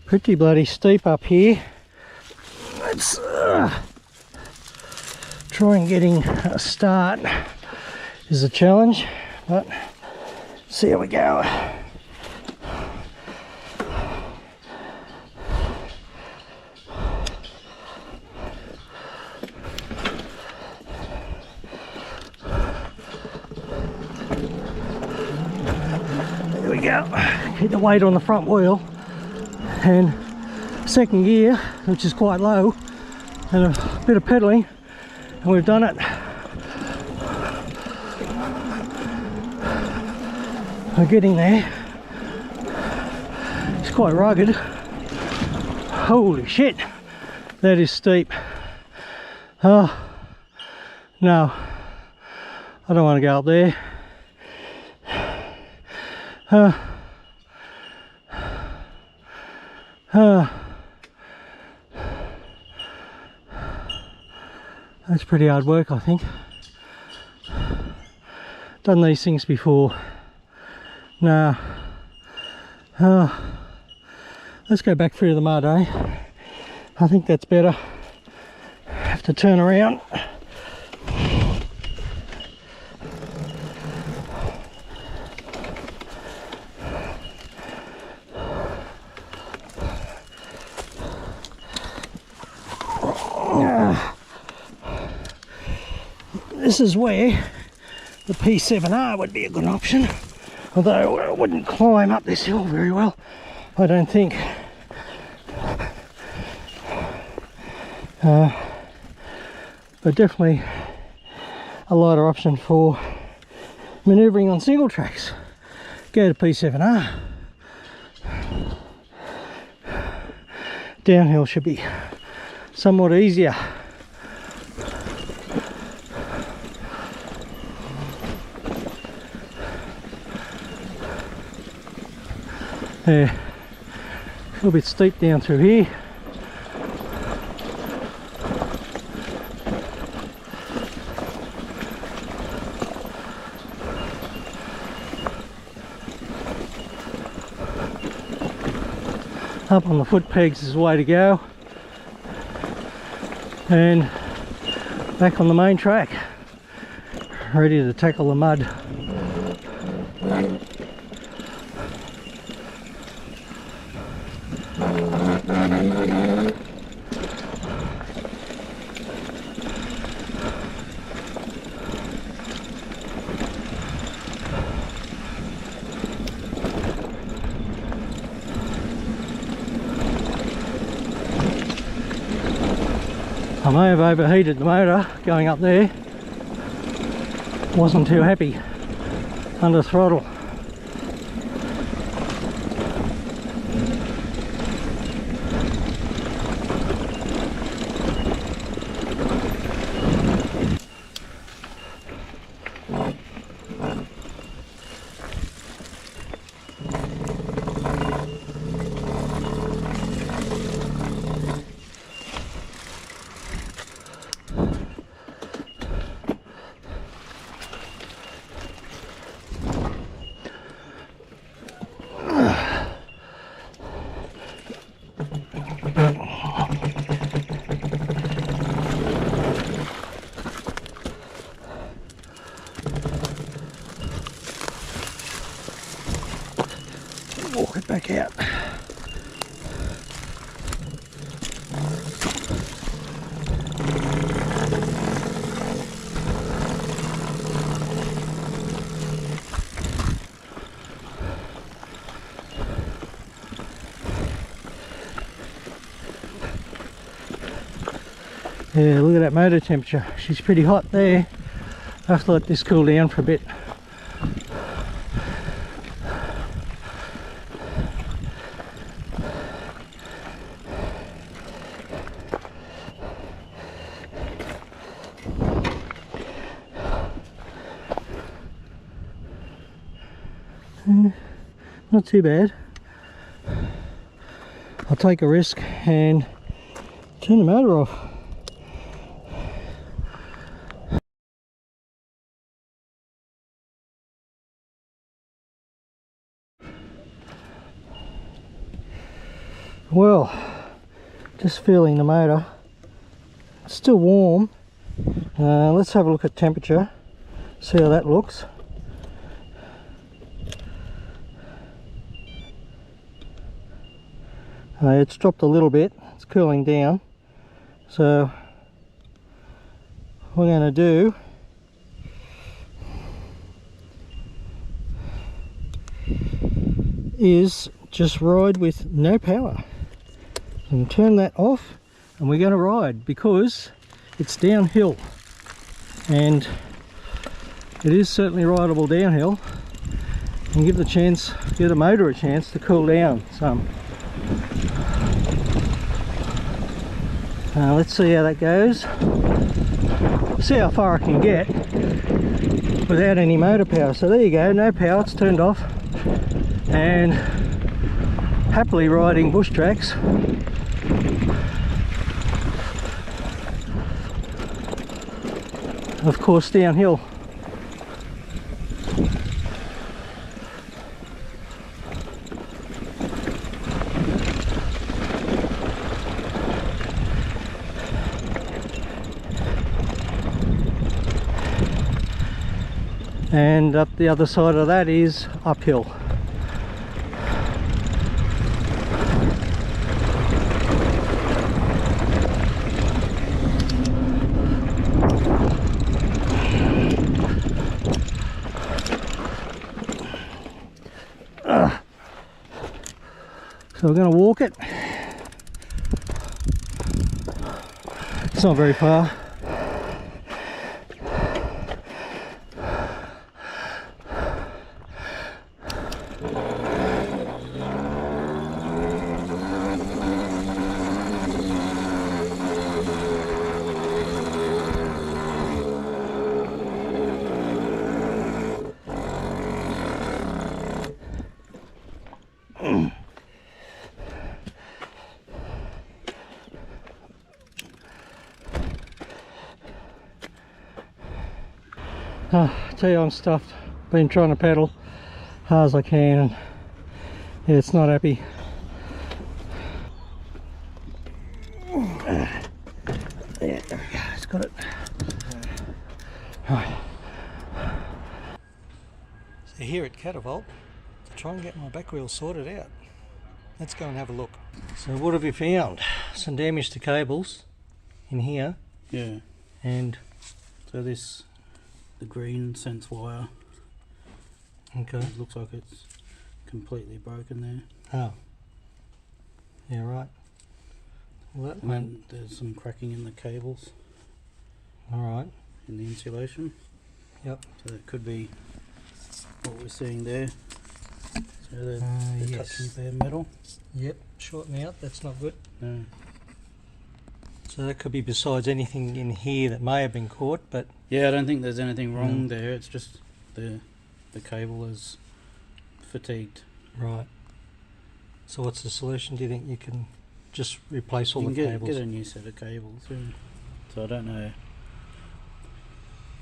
Pretty bloody steep up here. Let's try and getting a start is a challenge, but see how we go. There we go. Keep the weight on the front wheel, and second gear, which is quite low, and a bit of pedaling, and we've done it. We're getting there. It's quite rugged. Holy shit, that is steep. Oh no, I don't want to go up there. That's pretty hard work, I think. Done these things before. Nah. Let's go back through the mud, eh? I think that's better. Have to turn around. This is where the P7R would be a good option, although I wouldn't climb up this hill very well, I don't think. But definitely a lighter option for manoeuvring on single tracks. Go to P7R. Downhill should be somewhat easier. Yeah, a little bit steep down through here. Up on the foot pegs is the way to go, and back on the main track, ready to tackle the mud. I may have overheated the motor going up there. Wasn't too happy under throttle. Walk it back out. Yeah, look at that motor temperature. She's pretty hot there. I have to let this cool down for a bit. Not too bad. I'll take a risk and turn the motor off. Well, just feeling the motor. It's still warm. Let's have a look at temperature, see how that looks. It's dropped a little bit, it's cooling down. So what we're going to do is just ride with no power. And turn that off and we're going to ride because it's downhill. And it is certainly rideable downhill, and give the motor a chance to cool down some. Let's see how that goes. See how far I can get without any motor power. So there you go, no power, it's turned off, and happily riding bush tracks. Of course downhill. And up the other side of that is uphill. So we're going to walk it. It's not very far. I tell you, I'm stuffed. Been trying to pedal hard as I can, and yeah, it's not happy. Yeah, there we go, it's got it. Right. So here at Catavolt, to try and get my back wheel sorted out. Let's go and have a look. So what have you found? Some damage to cables in here. Yeah. And so the green sense wire. Okay. It looks like it's completely broken there. Oh. Yeah, right. Well, that and then there's some cracking in the cables. Alright. In the insulation. Yep. So that could be what we're seeing there. So they're yes. touching bare metal. Yep, shorten out, that's not good. No. So that could be besides anything in here that may have been caught, but... Yeah, I don't think there's anything wrong there, it's just the cable is fatigued. Right. So what's the solution? Do you think you can just replace all the cables? Get a new set of cables, yeah. So I don't know.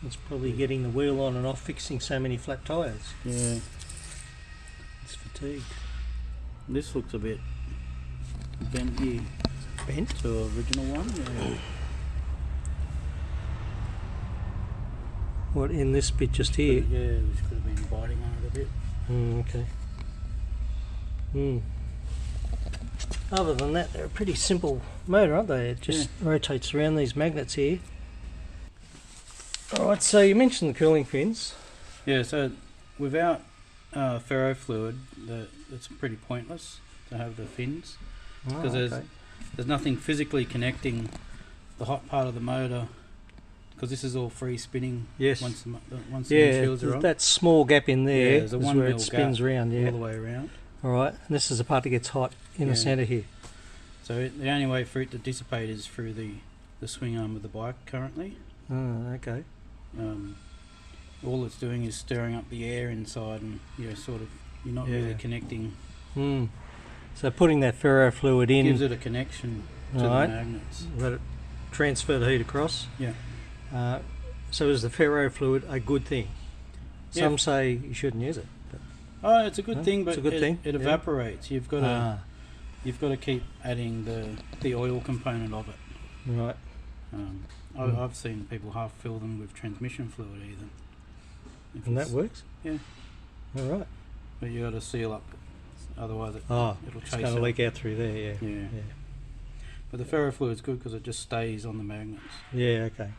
It's probably getting the wheel on and off, fixing so many flat tyres. Yeah. It's fatigued. This looks a bit bent here. Bent? To the original one, yeah. What, in this bit just here? Yeah, which could have been biting on it a bit. Okay. Other than that, they're a pretty simple motor, aren't they? It just rotates around these magnets here. Alright, so you mentioned the cooling fins. Yeah, so without ferro fluid, it's pretty pointless to have the fins, because there's nothing physically connecting the hot part of the motor, because this is all free spinning. Yes. Once the windshields are on. That small gap in there there's a is 1 where mil it spins around. Yeah. all the way around. Alright, and this is the part that gets hot in the centre here. So the only way for it to dissipate is through the swing arm of the bike currently. Oh, okay. All it's doing is stirring up the air inside, and you're not really connecting. So putting that ferro fluid in gives it a connection to the magnets. Let it transfer the heat across. Yeah. So is the ferro fluid a good thing? Some say you shouldn't use it. But oh, it's a good thing, but it's a good thing. It evaporates. You've got you've got to keep adding the oil component of it. Right. I've seen people half fill them with transmission fluid even. And that works? Yeah. All right. But you got to seal up, otherwise Oh, it'll it's chase going to out. leak out through there, yeah. Yeah. But the ferrofluid's good because it just stays on the magnets. Yeah, okay.